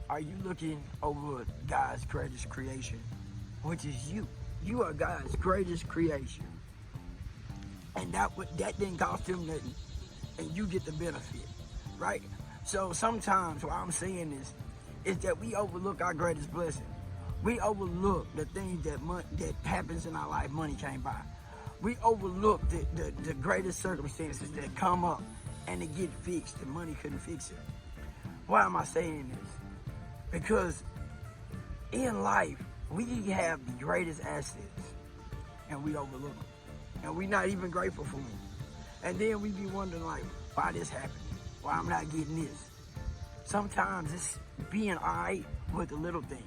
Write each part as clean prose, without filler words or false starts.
Are you looking over God's greatest creation, which is you? You are God's greatest creation. And that didn't cost him nothing. And you get the benefit, right? So sometimes what I'm saying is that we overlook our greatest blessing. We overlook the things that happens in our life money can't buy. We overlook the greatest circumstances that come up and they get fixed and money couldn't fix it. Why am I saying this? Because in life, we have the greatest assets and we overlook them. And we're not even grateful for them. And then we be wondering like, why this happened? Why I'm not getting this? Sometimes it's being all right with the little things.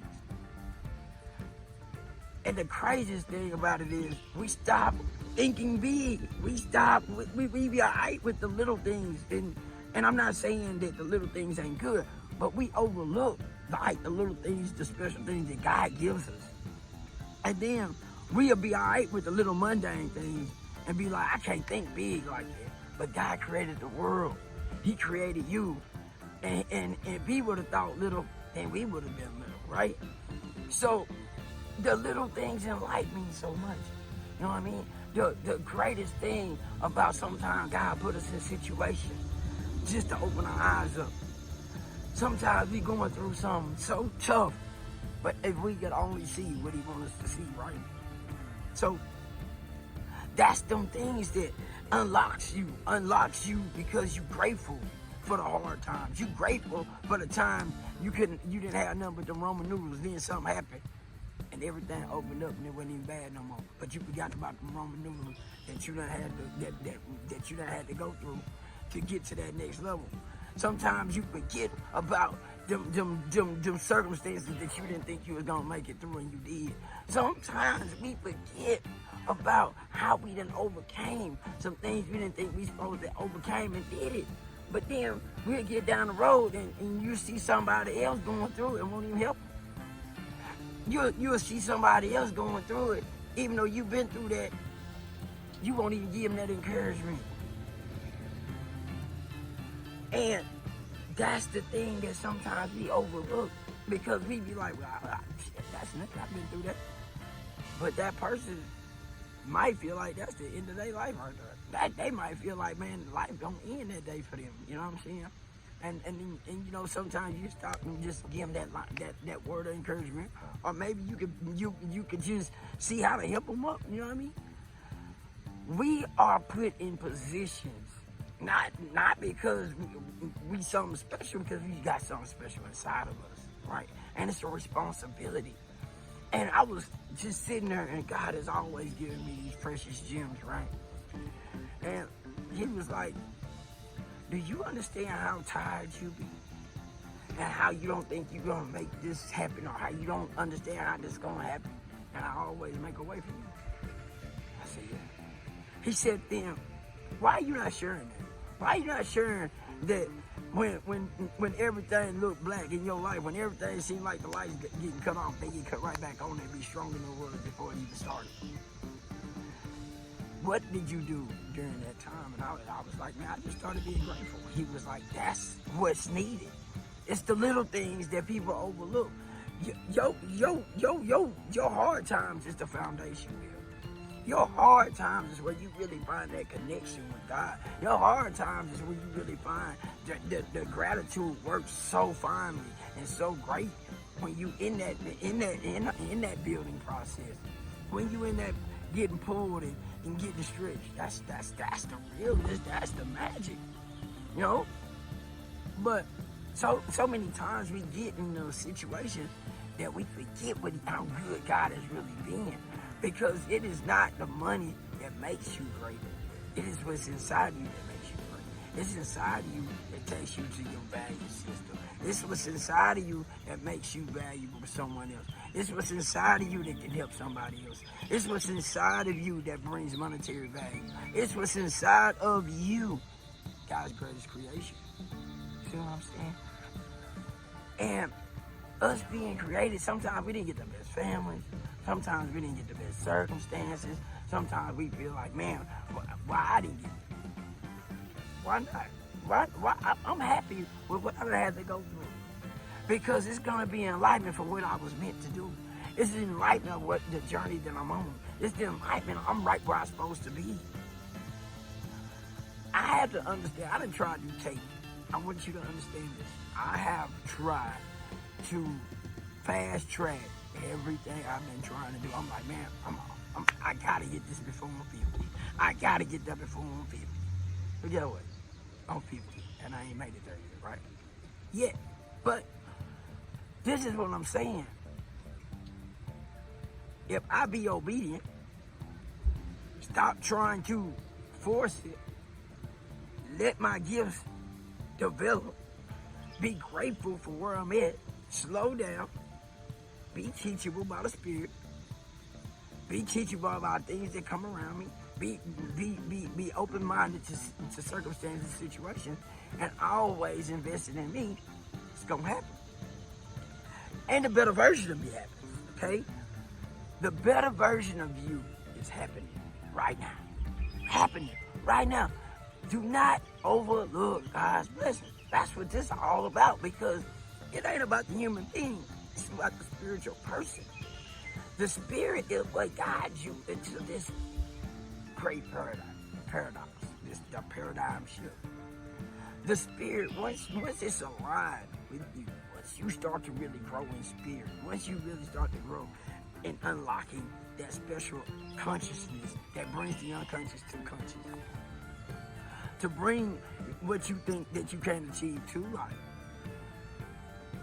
And the craziest thing about it is we stop thinking big. We be all right with the little things. And I'm not saying that the little things ain't good, but we overlook like the little things, the special things that God gives us. And then we'll be all right with the little mundane things and be like, I can't think big like that. But God created the world. He created you. And if he would have thought little, then we would have been little, right? So the little things in life mean so much. You know what I mean? The greatest thing about sometimes God put us in situations just to open our eyes up. Sometimes we going through something so tough, but if we could only see what he wants us to see, right? So that's them things that unlocks you because you're grateful for the hard times. You grateful for the time you didn't have nothing but them Roman noodles. Then something happened and everything opened up and it wasn't even bad no more. But you forgot about the Roman noodles that you done had to go through to get to that next level. Sometimes you forget about them circumstances that you didn't think you was gonna make it through and you did. Sometimes we forget about how we done overcame some things we didn't think we supposed to overcame and did it. But then we'll get down the road and you see somebody else going through it and won't even help them. You'll see somebody else going through it, even though you've been through that, you won't even give them that encouragement. And that's the thing that sometimes we overlook because we be like, well, shit, that's nothing, I've been through that. But that person might feel like that's the end of their life right there. That they might feel like, man, life don't end that day for them. You know what I'm saying? And you know, sometimes you stop and just give them that word of encouragement, or maybe you could just see how to help them up. You know what I mean? We are put in positions not because we something special, because we got something special inside of us, right? And it's a responsibility. And I was just sitting there, and God has always given me these precious gems, right? And he was like, do you understand how tired you be? And how you don't think you're going to make this happen, or how you don't understand how this is going to happen? And I always make a way for you. I said, yeah. He said, then, why are you not sharing that? Why are you not sharing that when everything looked black in your life, when everything seemed like the lights getting cut off, they get cut right back on and be stronger than it was before it even started? What did you do during that time? And I was like, man, I just started being grateful. He was like, that's what's needed. It's the little things that people overlook. Your hard times is the foundation, Will. Your hard times is where you really find that connection with God. Your hard times is where you really find the gratitude works so finely and so great when you in that building process. When you in that getting pulled and getting stretched. That's the realness. That's the magic. You know? But so many times we get in those situations that we forget how good God has really been. Because it is not the money that makes you great. It is what's inside you that makes you great. It's inside you that takes you to your value system. It's what's inside of you that makes you valuable to someone else. It's what's inside of you that can help somebody else. It's what's inside of you that brings monetary value. It's what's inside of you, God's greatest creation. See what I'm saying? And us being created, sometimes we didn't get the best families. Sometimes we didn't get the best circumstances. Sometimes we feel like, man, why I didn't get it? Why not? Why? I'm happy with what I had to go through. because it's going to be enlightenment for what I was meant to do. It's the enlightenment of what the journey that I'm on. It's the enlightenment. I'm right where I'm supposed to be. I have to understand. I didn't try to take. I want you to understand this. I have tried to fast track everything I've been trying to do. I'm like, man, I gotta get this before I'm 50. I gotta get that before I'm 50. But guess what? I'm 50, and I ain't made it there yet, right? Yet. But this is what I'm saying. If I be obedient, stop trying to force it, let my gifts develop, be grateful for where I'm at, slow down, be teachable by the Spirit, be teachable about things that come around me, be open-minded to circumstances, situations, and always invested in me, it's gonna happen. And the better version of me happens, okay? The better version of you is happening right now. Happening right now. Do not overlook God's blessing. That's what this is all about, because it ain't about the human being. It's about the spiritual person. The Spirit is what guides you into this great paradox, the paradigm shift. The Spirit, once it's aligned with you, once you start to really grow in spirit, once you really start to grow in unlocking that special consciousness that brings the unconscious to conscious, to bring what you think that you can achieve to life.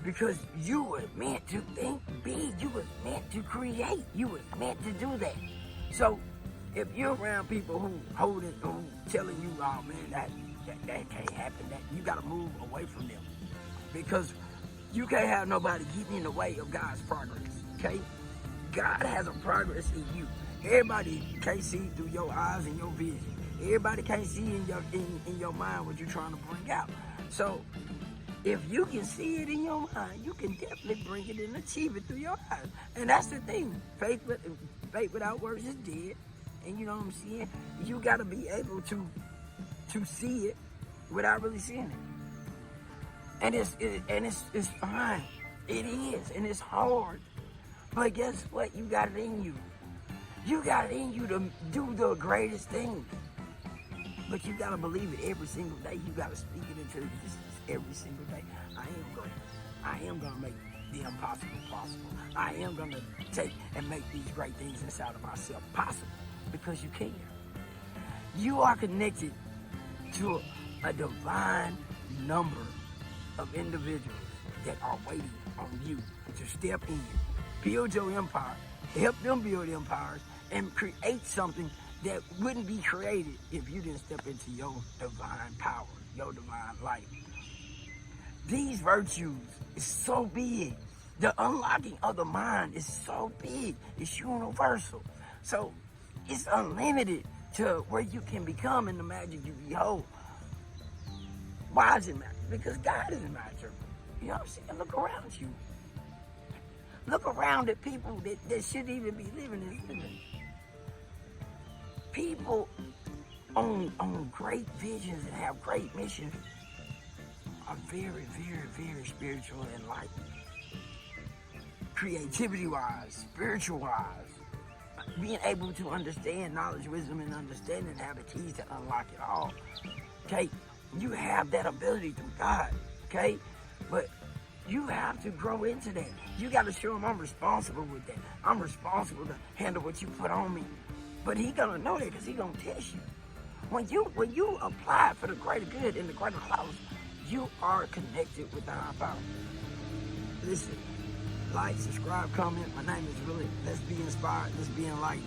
Because you were meant to think big. You were meant to create. You were meant to do that. So if you're around people who telling you, oh man, that can't happen, that you gotta move away from them. Because you can't have nobody getting in the way of God's progress. Okay? God has a progress in you. Everybody can't see through your eyes and your vision. Everybody can't see in your mind what you're trying to bring out. So if you can see it in your mind, you can definitely bring it and achieve it through your eyes. And that's the thing. Faith without works is dead. And you know what I'm saying? You got to be able to see it without really seeing it. And it's fine. It is, and it's hard. But guess what? You got it in you. You got it in you to do the greatest thing. But you got to believe it every single day. You got to speak it into existence every single day. I am great. I am going to make the impossible possible. I am going to take and make these great things inside of myself possible, because you can. You are connected to a divine number of individuals that are waiting on you to step in, build your empire, help them build empires, and create something that wouldn't be created if you didn't step into your divine power, your divine light. These virtues is so big. The unlocking of the mind is so big. It's universal. So it's unlimited to where you can become in the magic you behold. Why is it magic? Because God is magic. You know what I'm saying? Look around you. Look around at people that shouldn't even be living this living. People on great visions and have great missions are very, very, very spiritual and enlightened. Creativity-wise, spiritual-wise, being able to understand knowledge, wisdom, and understanding, have the keys to unlock it all. Okay? You have that ability through God. Okay? But you have to grow into that. You got to show him I'm responsible with that. I'm responsible to handle what you put on me. But he gonna know that because he gonna test you. When you apply for the greater good and the greater cause, you are connected with the higher power. Listen, like, subscribe, comment. My name is Willie. Let's be inspired. Let's be enlightened.